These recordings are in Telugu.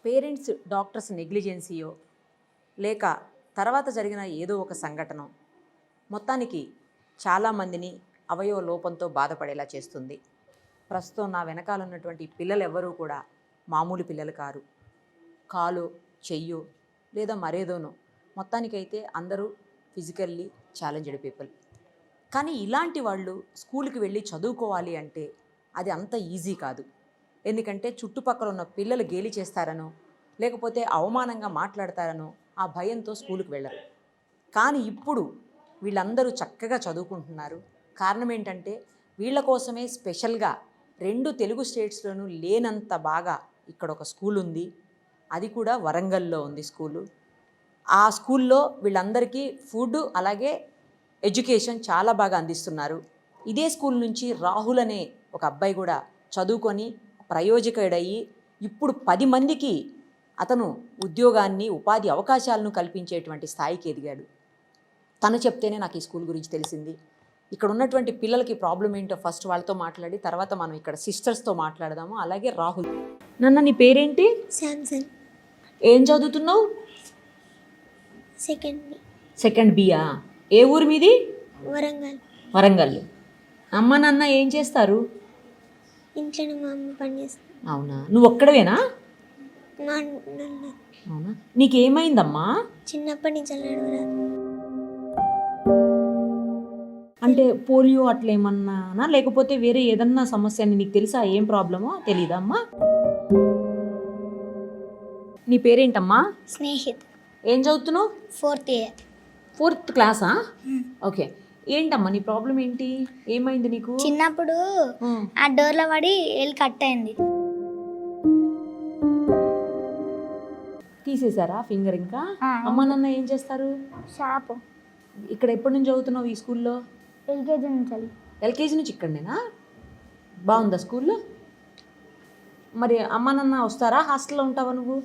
పేరెంట్స్ డాక్టర్స్ నెగ్లిజెన్సీయో లేక తర్వాత జరిగిన ఏదో ఒక సంఘటన మొత్తానికి చాలామందిని అవయవ లోపంతో బాధపడేలా చేస్తుంది. ప్రస్తుతం నా వెనకాల ఉన్నటువంటి పిల్లలు ఎవ్వరూ కూడా మామూలు పిల్లలు కారు. కాలు చెయ్యో లేదా మరేదోనో మొత్తానికైతే అందరూ ఫిజికల్లీ ఛాలెంజ్డ్ పీపుల్. కానీ ఇలాంటి వాళ్ళు స్కూల్కి వెళ్ళి చదువుకోవాలి అంటే అది అంత ఈజీ కాదు. ఎందుకంటే చుట్టుపక్కల ఉన్న పిల్లలు గేలి చేస్తారనో లేకపోతే అవమానంగా మాట్లాడతారనో ఆ భయంతో స్కూల్కి వెళ్ళరు. కానీ ఇప్పుడు వీళ్ళందరూ చక్కగా చదువుకుంటున్నారు. కారణం ఏంటంటే వీళ్ళ కోసమే స్పెషల్గా 2 తెలుగు స్టేట్స్లోనూ లేనంత బాగా ఇక్కడ ఒక స్కూల్ ఉంది. అది కూడా వరంగల్లో ఉంది స్కూలు. ఆ స్కూల్లో వీళ్ళందరికీ ఫుడ్ అలాగే ఎడ్యుకేషన్ చాలా బాగా అందిస్తున్నారు. ఇదే స్కూల్ నుంచి రాహుల్ అనే ఒక అబ్బాయి కూడా చదువుకొని ప్రయోజకుడయ్యి ఇప్పుడు 10 మందికి అతను ఉద్యోగాన్ని ఉపాధి అవకాశాలను కల్పించేటువంటి స్థాయికి ఎదిగాడు. తను చెప్తేనే నాకు ఈ స్కూల్ గురించి తెలిసింది. ఇక్కడ ఉన్నటువంటి పిల్లలకి ప్రాబ్లం ఏంటో ఫస్ట్ వాళ్ళతో మాట్లాడి తర్వాత మనం ఇక్కడ సిస్టర్స్తో మాట్లాడదాము. అలాగే రాహుల్, నన్న నీ పేరేంటి? శాంసన్. ఏం చదువుతున్నావు? సెకండ్ బియా? ఏ ఊరు మీది? వరంగల్. వరంగల్. అమ్మ నాన్న ఏం చేస్తారు? ఇంట్లోనే మా అమ్మ పని చేస్తుంది. అవునా, నువ్వు ఒక్కడవేనా? నన్ను అవునా, నీకేమైందమ్మా? చిన్నప్పటి నుంచి నడవరాదు. అంటే పోలియో అట్లా ఏమన్నానా లేకపోతే వేరే ఏదన్నా సమస్య అని నీకు తెలుసా? ఏం ప్రాబ్లమో తెలీదా అమ్మా? నీ పేరేంటమ్మా? స్నేహిత్. ఏం చదువుతున్నావు? 4th year. 4th క్లాసా? ఓకే. ఏంటమ్మా నీ ప్రాబ్లం ఏంటి? ఏమైంది నీకు? చిన్నప్పుడు ఆ డోర్లో పడి ఎల్ కట్ అయింది. తీసేశారా ఫింగర్? ఇంకా అమ్మ నాన్న ఏం చేస్తారు? షాప్. ఇక్కడ ఎప్పటి నుంచి చదువుతున్నావు ఈ స్కూల్లో? ఎల్కేజీ నుంచి. ఎల్కేజీ నుంచి ఇక్కడనేనా? బాగుందా స్కూల్లో? మరి అమ్మ నాన్న వస్తారా? హాస్టల్లో ఉంటావా నువ్వు?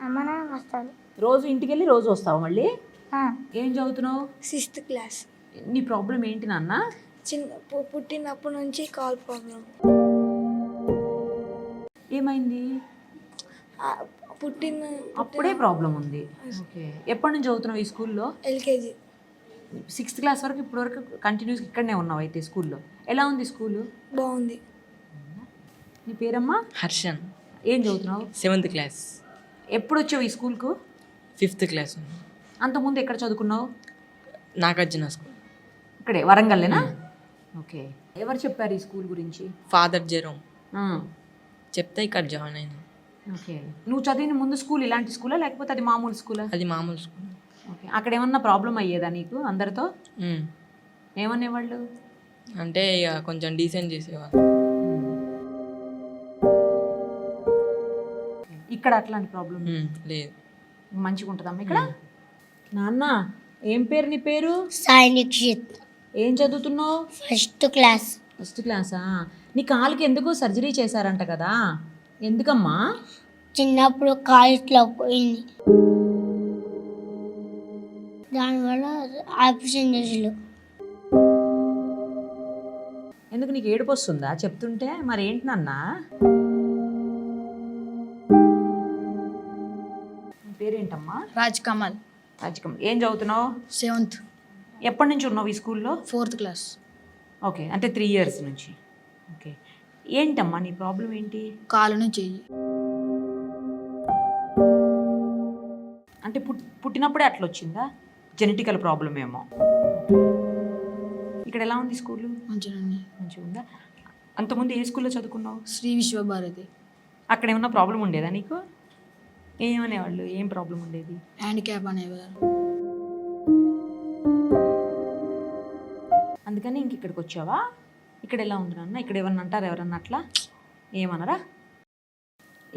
అమ్మ నాన్న వస్తారు. రోజు ఇంటికి వెళ్ళి రోజు వస్తావా మళ్ళీ? ఏం చదువుతున్నావు? 6th class. నీ ప్రాబ్లం ఏంటి నాన్న? పుట్టినప్పటి నుంచి కాల్ ప్రాబ్లం. ఏమైంది? అప్పుడే ప్రాబ్లం ఉంది. ఓకే. ఎప్పటి నుంచి చదువుతున్నావు ఈ స్కూల్లో? ఎల్కేజీ. 6th క్లాస్ వరకు ఇప్పటి వరకు కంటిన్యూస్గా ఇక్కడనే ఉన్నావు అయితే స్కూల్లో. ఎలా ఉంది స్కూలు? బాగుంది. నీ పేరమ్మా? హర్షన్. ఏం చదువుతున్నావు? 7th class. ఎప్పుడు వచ్చావు ఈ స్కూల్కు? 5th class. అంతకుముందు ఎక్కడ చదువుకున్నావు? నాగార్జున స్కూల్. ఇక్కడే వరంగల్లేనా? ఓకే. ఎవరు చెప్పారు ఈ స్కూల్ గురించి? ఫాదర్ జెరోమ్ చెప్తే ఇక్కడ జాయిన్ అయినా. ఓకే. నువ్వు చదివిన ముందు స్కూల్ ఇలాంటి స్కూలా లేకపోతే అది మామూలు స్కూలా? అది మామూలు స్కూల్. ఓకే. అక్కడ ఏమన్నా ప్రాబ్లం అయ్యేదా నీకు అందరితో? ఏమనేవాళ్ళు? అంటే ఇక కొంచెం డీసెంట్ చేసేవాళ్ళు. ఇక్కడ అట్లాంటి ప్రాబ్లం లేదు. మంచిగా ఉంటుందమ్మా ఇక్కడ? నాన్న ఏం పేరు నీ పేరు? సాయి నిక్షిత్. ఏం చదువుతున్నావు? 1st class. 1st క్లాసా? నీ కాలుకి ఎందుకు సర్జరీ చేశారంట కదా, ఎందుకమ్మా? చిన్నప్పుడు కాలు ఇట్లా పోయింది, దానివల్ల ఆపరేషన్ చేసారు. ఎందుకు నీకు ఏడుపు వస్తుందా చెప్తుంటే? మరి ఏంటి నాన్న? పేరేంటమ్మా? రాజ్ కమల్. రాజకమల్. ఏం చదువుతున్నావు? 7th. ఎప్పటి నుంచి ఉన్నావు ఈ స్కూల్లో? 4th class. ఓకే. అంటే 3 years నుంచి. ఓకే. ఏంటమ్మా నీ ప్రాబ్లం ఏంటి? కాలును చెయ్యి. అంటే పుట్టినప్పుడే అట్లా వచ్చిందా? జెనెటికల్ ప్రాబ్లం ఏమో. ఇక్కడ ఎలా ఉంది స్కూలు? మంచిగా ఉందా? అంతకుముందు ఏ స్కూల్లో చదువుకున్నావు? శ్రీ విశ్వభారతి. అక్కడ ఏమన్నా ప్రాబ్లం ఉండేదా నీకు? ఏమనేవాళ్ళు? ఏం ప్రాబ్లం ఉండేది? హ్యాండిక్యాప్ అనేవారు. అందుకని ఇంక ఇక్కడికి వచ్చావా? ఇక్కడ ఎలా ఉంది నాన్న? ఇక్కడ ఏమన్నా అంటారు ఎవరన్నా అట్లా? ఏమన్నారా?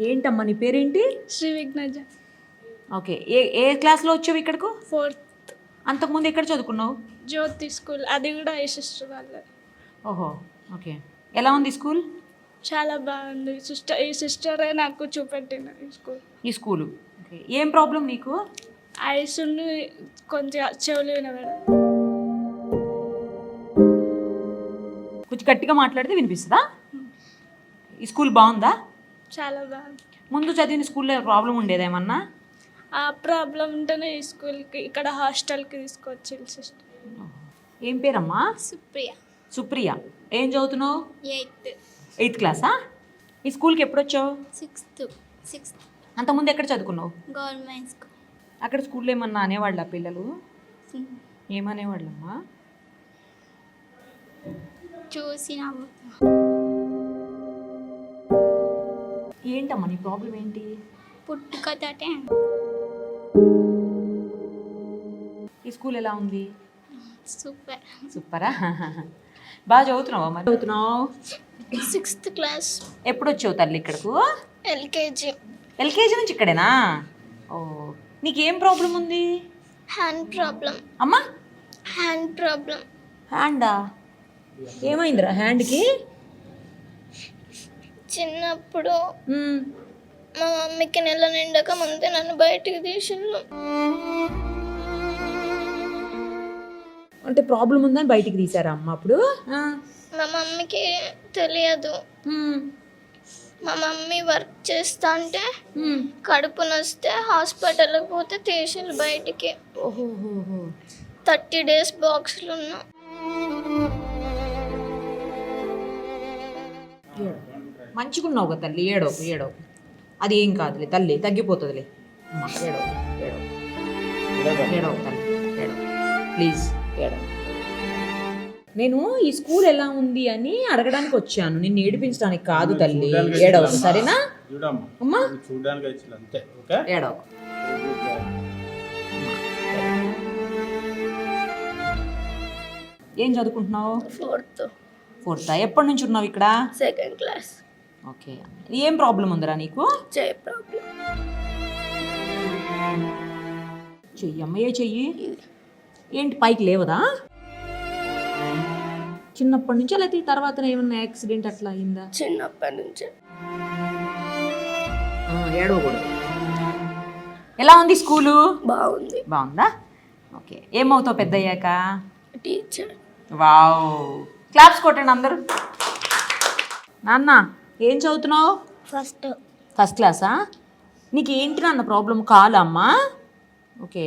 ఏంటమ్మా నీ పేరేంటి? శ్రీ విఘ్నజ. ఓకే. ఏ క్లాస్లో వచ్చావు ఇక్కడకు? 4th. అంతకుముందు ఎక్కడ చదువుకున్నావు? జ్యోతి స్కూల్. అది కూడా ఈ సిస్టర్ వాళ్ళ. ఓహో. ఓకే. ఎలా ఉంది స్కూల్? చాలా బాగుంది. ఈ సిస్టరే నాకు చూపెట్టిన ఈ స్కూలు. ఓకే. ఏం ప్రాబ్లం నీకు? ఐస్ కొంచెం చెవులు వినబడదు. కొంచెం గట్టిగా మాట్లాడితే వినిపిస్తుందా? ఈ స్కూల్ బాగుందా? చాలా బాగుంది. ముందు చదివిన స్కూల్లో ప్రాబ్లం ఉండేదేమన్నా? ఆ ప్రాబ్లం ఉంటేనే ఈ స్కూల్కి ఇక్కడ హాస్టల్కి తీసుకొచ్చింది సిస్టర్. ఏం పేరమ్మా? సుప్రియ సుప్రియ. ఏం చదువుతున్నావు? 8th క్లాసా? ఈ స్కూల్కి ఎప్పుడు వచ్చావు? 6th అంతకుముందు ఎక్కడ చదువుకున్నావు? Government school. అక్కడ స్కూల్లో ఏమన్నా అనేవాళ్ళ పిల్లలు? ఏమనేవాళ్ళమ్మా? చూసి ఏంటమ్మా నీ ప్రాబ్లం ఏంటి? పుట్టుకతోటే ఈ స్కూల్ ఎలా ఉంది? సూపర్. సూపరా? బాగా చదువుతున్నావా? మరి చదువుతున్నావు? 6th class. ఎప్పుడు వచ్చావు తల్లి ఇక్కడకు? ఎల్కేజీ. ఎల్కేజీ నుంచి ఇక్కడేనా? ఓ, నీకేం ప్రాబ్లం ఉంది? Hand problem. అమ్మా హ్యాండ్ ప్రాబ్లం. హ్యాండా? ఏమైందిరా హ్యాండ్కి? చిన్నప్పుడు మా మమ్మీకి నెల నిండక ముందే నన్ను బయటికి తీసిండు. అంటే ప్రాబ్లం ఉందని బయటికి తీసారా అమ్మ అప్పుడు? మా మమ్మీకి తెలియదు. మా మమ్మీ వర్క్ చేస్తా అంటే కడుపు నొస్తే హాస్పిటల్కి పోతే తీసిండు బయటికి. 30 days బాక్స్లు ఉన్నా. మంచిగున్నావు కదా తల్లి, ఏడోకు ఏడోకు. అది ఏం కాదులే తల్లి, తగ్గిపోతుందిలే. అమ్మ ఏడోకు ఏడోకు ఏడోకు తల్లి, ఏడోకు ప్లీజ్ ఏడోకు. నేను ఈ స్కూల్ ఎలా ఉంది అని అడగడానికి వచ్చాను, నిన్ను ఏడిపించడానికి కాదు తల్లి. ఏడవకు సరేనా అమ్మా? ఏడవకు. ఏం చదువుకుంటున్నావు? 4th. ఎప్పటి నుంచి ఉన్నావు ఇక్కడ? 2nd class. ఓకే. ఏం ప్రాబ్లం ఉందిరా నీకు? చెయ్యి ప్రాబ్లం. చెయ్యి అమ్మయ్యే చెయ్యి. ఏంటి పైకి లేవదా? చిన్నప్పటి నుంచి లేకపోతే తర్వాత ఏమన్నా యాక్సిడెంట్ అట్లా అయిందా? చిన్నప్పటి నుంచి. ఏడవకూడదు. ఎలా ఉంది స్కూలు? బాగుంది. బాగుందా? ఓకే. ఏమవుతావు పెద్ద అయ్యాక? టీచర్. వావ్, క్లాప్స్ కొట్టండి అందరూ. నాన్న ఏం చదువుతున్నావు? ఫస్ట్ క్లాసా? నీకు ఏంటి నాన్న ప్రాబ్లం? కాలా అమ్మా? ఓకే.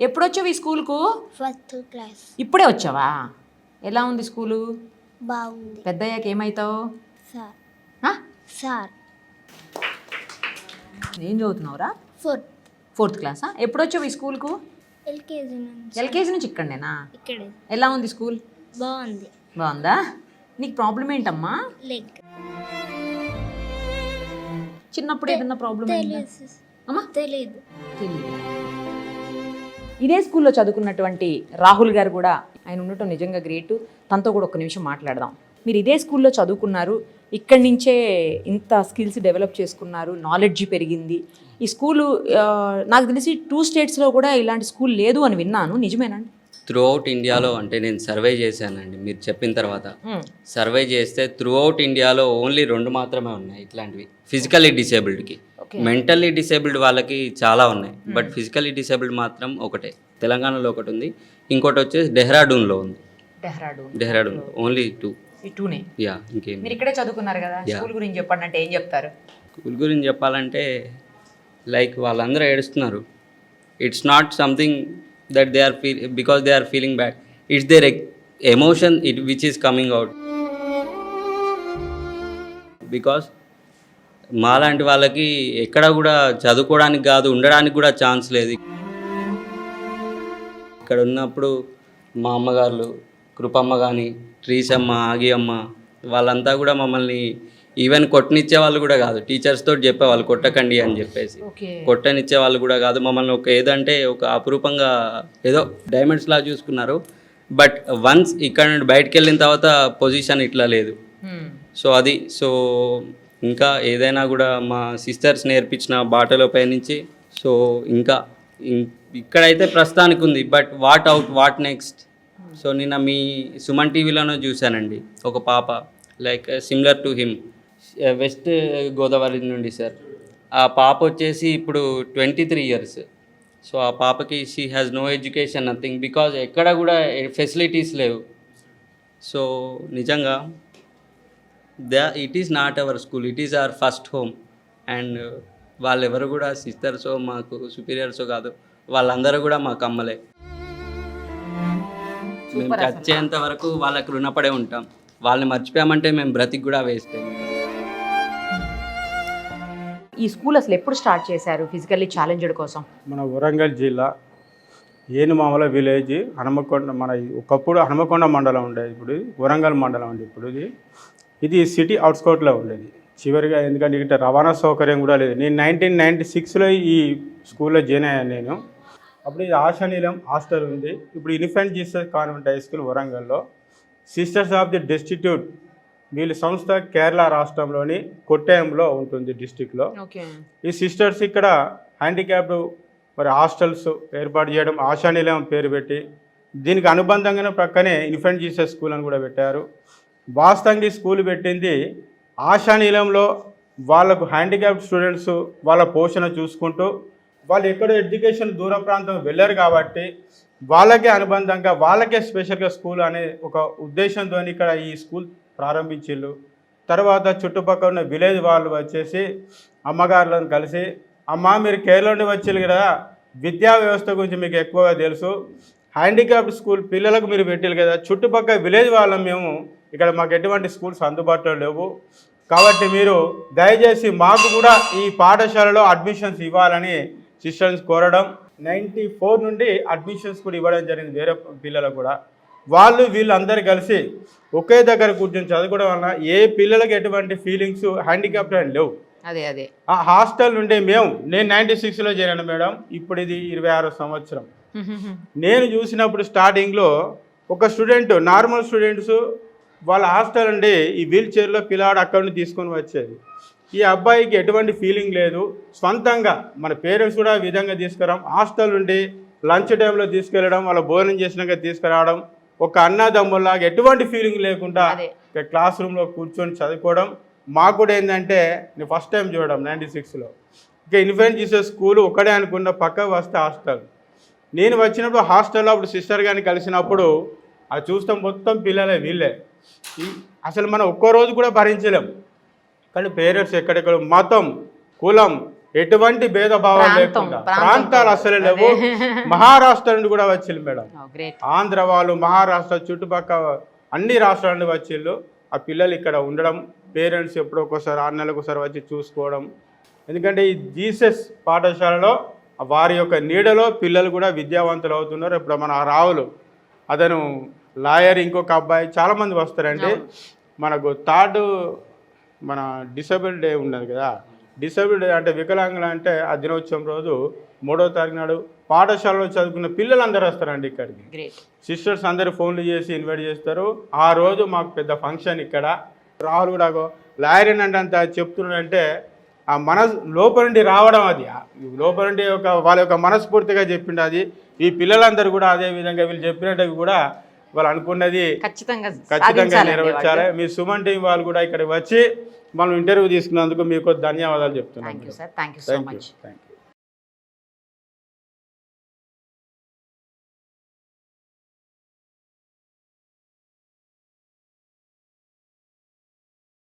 ఎప్పుడు వచ్చావు ఈ స్కూల్కు? 1st class. ఇప్పుడే వచ్చావా? ఎలా ఉంది స్కూలు? బాగుంది. పెద్ద అయ్యాక ఏమవుతావు? సార్. ఏం చదువుతున్నావురా? 4th క్లాసా? ఎప్పుడు వచ్చావు ఈ స్కూల్కు? ఎల్కేజీ నుంచి. ఎల్కేజీ నుంచి ఇక్కడనేనా? ఇక్కడే. ఎలా ఉంది స్కూల్? బాగుంది. బాగుందా? నీకు ప్రాబ్లం ఏంటమ్మా? లెగ్. చిన్నప్పుడు ఏదన్నా ప్రాబ్లం అమ్మా? తెలీదు. ఇదే స్కూల్లో చదువుకున్నటువంటి రాహుల్ గారు కూడా, ఆయన ఉండటం నిజంగా గ్రేట్. తనతో కూడా ఒక్క నిమిషం మాట్లాడదాం. మీరు ఇదే స్కూల్లో చదువుకున్నారు, ఇక్కడి నుంచే ఇంత స్కిల్స్ డెవలప్ చేసుకున్నారు, నాలెడ్జ్ పెరిగింది. ఈ స్కూలు నాకు తెలిసి 2 states కూడా ఇలాంటి స్కూల్ లేదు అని విన్నాను, నిజమేనండి? త్రూఅవుట్ ఇండియాలో అంటే నేను సర్వే చేశానండి మీరు చెప్పిన తర్వాత. సర్వే చేస్తే త్రూఅవుట్ ఇండియాలో ఓన్లీ 2 మాత్రమే ఉన్నాయి ఇట్లాంటివి ఫిజికల్లీ డిసేబుల్డ్కి. మెంటల్లీ డిసేబుల్డ్ వాళ్ళకి చాలా ఉన్నాయి, బట్ ఫిజికల్లీ డిసేబుల్డ్ మాత్రం ఒకటే. తెలంగాణలో ఒకటి ఉంది, ఇంకోటి వచ్చేసి డెహ్రాడూన్లో ఉంది. డెహ్రాడూన్ ఓన్లీ 2. యా, ఇంకేం. మీరు ఇక్కడే చదువుకున్నారు కదా, స్కూల్ గురించి చెప్పండి అంటే ఏం చెప్తారు? స్కూల్ గురించి చెప్పాలంటే లైక్ వాళ్ళందరూ ఏడుస్తున్నారు. It's not something that they are because they are feeling bad, it's their emotion which is coming out. Because మాలాంటి వాళ్ళకి ఎక్కడ కూడా చదువుకోవడానికి కాదు, ఉండడానికి కూడా ఛాన్స్ లేదు. ఇక్కడ ఉన్నప్పుడు మా అమ్మగారు కృపమ్మ కానీ, ట్రీసమ్మ, ఆగి అమ్మ, వాళ్ళంతా కూడా మమ్మల్ని ఈవెన్ కొట్టనిచ్చే వాళ్ళు కూడా కాదు. టీచర్స్తో చెప్పేవాళ్ళు కొట్టకండి అని చెప్పేసి, కొట్టనిచ్చే వాళ్ళు కూడా కాదు. మమ్మల్ని ఒక ఏదంటే ఒక అపురూపంగా ఏదో డైమండ్స్ లా చూసుకున్నారు. బట్ వన్స్ ఇక్కడ నుండి బయటకు వెళ్ళిన తర్వాత పొజిషన్ ఇట్లా లేదు. సో అది ఇంకా ఏదైనా కూడా మా సిస్టర్స్ నేర్పించిన బాటలో పైనుంచి సో ఇంకా ఇక్కడైతే ప్రస్తుతానికి ఉంది. But what next? సో నిన్న మీ సుమన్ టీవీలోనూ చూశానండి, ఒక పాప like similar to him, west Godavari నుండి సార్. ఆ పాప వచ్చేసి ఇప్పుడు 23 years. సో ఆ పాపకి she has no education, nothing, because ఎక్కడ కూడా ఫెసిలిటీస్ లేవు. సో నిజంగా it is not our school, it is our first home. And వాళ్ళెవరు కూడా సిస్టర్సో మాకు సుపీరియర్సో కాదు, వాళ్ళందరూ కూడా మాకు అమ్మలే. మేము చచ్చేంత వరకు వాళ్ళకి రుణపడే ఉంటాం. వాళ్ళని మర్చిపోయామంటే మేము బ్రతికి కూడా వేస్ట్. ఈ స్కూల్ అసలు ఎప్పుడు స్టార్ట్ చేశారు ఫిజికల్లీ ఛాలెంజ్డ్ కోసం? మన వరంగల్ జిల్లా ఏనుమామల విలేజ్, హనుమకొండ. మన ఒకప్పుడు హనుమకొండ మండలం ఉండేది, ఇప్పుడు వరంగల్ మండలం అండి. ఇప్పుడు ఇది సిటీ అవుట్స్కౌట్లో ఉండేది చివరిగా, ఎందుకంటే ఇక్కడ రవాణా సౌకర్యం కూడా లేదు. నేను 1996లో ఈ స్కూల్లో జాయిన్ అయ్యాను నేను. అప్పుడు ఇది ఆశానీలం హాస్టల్ ఉంది. ఇప్పుడు infant Jesus convent high school వరంగల్లో. సిస్టర్స్ ఆఫ్ ది డెస్టిట్యూట్ వీళ్ళ సంస్థ కేరళ రాష్ట్రంలోని కొట్టాయంలో ఉంటుంది, డిస్టిక్లో. ఈ సిస్టర్స్ ఇక్కడ హ్యాండిక్యాప్డ్ మరి హాస్టల్స్ ఏర్పాటు చేయడం, ఆశానీలం పేరు పెట్టి, దీనికి అనుబంధంగానే ప్రక్కనే ఇన్ఫెంట్ జీసస్ స్కూల్ అని కూడా పెట్టారు. వాస్తవంగా ఈ స్కూల్ పెట్టింది ఆశానీలంలో వాళ్ళకు హ్యాండిక్యాప్డ్ స్టూడెంట్స్ వాళ్ళ పోషణ చూసుకుంటూ, వాళ్ళు ఎక్కడో ఎడ్యుకేషన్ దూర ప్రాంతం వెళ్ళారు కాబట్టి వాళ్ళకే అనుబంధంగా వాళ్ళకే స్పెషల్గా స్కూల్ అనే ఒక ఉద్దేశంతో ఇక్కడ ఈ స్కూల్ ప్రారంభించిళ్ళు. తర్వాత చుట్టుపక్కల ఉన్న విలేజ్ వాళ్ళు వచ్చేసి అమ్మగారులను కలిసి, అమ్మ మీరు కేరళ నుండి వచ్చారు కదా, విద్యా వ్యవస్థ గురించి మీకు ఎక్కువగా తెలుసు, హ్యాండిక్యాప్డ్ స్కూల్ పిల్లలకు మీరు పెట్టారు కదా, చుట్టుపక్కల విలేజ్ వాళ్ళం మేము, ఇక్కడ మాకు ఎటువంటి స్కూల్స్ అందుబాటులో లేవు, కాబట్టి మీరు దయచేసి మాకు కూడా ఈ పాఠశాలలో అడ్మిషన్స్ ఇవ్వాలని సిస్టర్స్ కోరడం. 94 నుండి అడ్మిషన్స్ కూడా ఇవ్వడం జరిగింది వేరే పిల్లలకు కూడా. వాళ్ళు వీళ్ళందరూ కలిసి ఒకే దగ్గర కూర్చొని చదువుకోవడం వలన ఏ పిల్లలకి ఎటువంటి ఫీలింగ్స్ హ్యాండిక్యాప్డ్ అని లేవు. అదే ఆ హాస్టల్ నుండి నేను 96లో చేరాను మేడం, ఇప్పుడు ఇది 26వ సంవత్సరం. నేను చూసినప్పుడు స్టార్టింగ్లో ఒక స్టూడెంట్, నార్మల్ స్టూడెంట్స్ వాళ్ళ హాస్టల్ నుండి ఈ వీల్ చైర్లో పిల్లాడు అక్కడి నుండి తీసుకొని వచ్చేది. ఈ అబ్బాయికి ఎటువంటి ఫీలింగ్ లేదు, స్వంతంగా మన పేరెంట్స్ కూడా ఈ విధంగా తీసుకురావడం, హాస్టల్ నుండి లంచ్ టైంలో తీసుకెళ్ళడం, వాళ్ళ భోజనం చేసినాక తీసుకురావడం, ఒక అన్నదమ్ముల్లాగా ఎటువంటి ఫీలింగ్ లేకుండా క్లాస్ రూమ్లో కూర్చొని చదువుకోవడం. మాకు కూడా ఏంటంటే నేను ఫస్ట్ టైం చూడడం 96లో, ఇక ఇన్ఫెంట్ జీసస్ స్కూల్ ఒక్కడే అనుకున్న, పక్క వస్తే హాస్టల్. నేను వచ్చినప్పుడు హాస్టల్లో అప్పుడు సిస్టర్ గారిని కలిసినప్పుడు అది చూస్తాం మొత్తం పిల్లలే వీళ్ళే. అసలు మనం ఒక్కో రోజు కూడా భరించలేం. కానీ పేరెంట్స్ ఎక్కడెక్కడ మతం, కులం, ఎటువంటి భేదభావం లేకుండా, ప్రాంతాలు అసలు లేవు. మహారాష్ట్ర నుండి కూడా వచ్చిళ్ళు మేడం, ఆంధ్ర వాళ్ళు, మహారాష్ట్ర చుట్టుపక్కల అన్ని రాష్ట్రాల నుండి వచ్చిళ్ళు. ఆ పిల్లలు ఇక్కడ ఉండడం, పేరెంట్స్ ఎప్పుడో ఒకసారి 6 నెలలకు ఒకసారి వచ్చి చూసుకోవడం. ఎందుకంటే ఈ జీసస్ పాఠశాలలో వారి యొక్క నీడలో పిల్లలు కూడా విద్యావంతులు అవుతున్నారు. ఇప్పుడు మన రావులు అతను లాయర్, ఇంకొక అబ్బాయి, చాలామంది వస్తారండి. మనకు మన డిసేబుల్ డే ఉన్నది కదా, డిసేబుల్ డే అంటే వికలాంగులు అంటే ఆ దినోత్సవం రోజు 3వ తారీఖు నాడు పాఠశాలలో చదువుకున్న పిల్లలందరూ వస్తారండి ఇక్కడికి. సిస్టర్స్ అందరూ ఫోన్లు చేసి ఇన్వైట్ చేస్తారు. ఆ రోజు మాకు పెద్ద ఫంక్షన్ ఇక్కడ. రాహుల్ కూడా లాయర్ అంటే అంత చెప్తున్నాడంటే ఆ లోపల నుండి రావడం, అది లోపల నుండి వాళ్ళ యొక్క మనస్ఫూర్తిగా చెప్పిండు. అది ఈ పిల్లలందరూ కూడా అదే విధంగా వీళ్ళు చెప్పినట్టు కూడా వాళ్ళు అనుకున్నది ఖచ్చితంగా నెరవేర్చాలి. మీ సుమన్ టీం వాళ్ళు కూడా ఇక్కడ వచ్చి మనం ఇంటర్వ్యూ తీసుకున్నందుకు మీకు ధన్యవాదాలు చెప్తున్నాను. Thank you.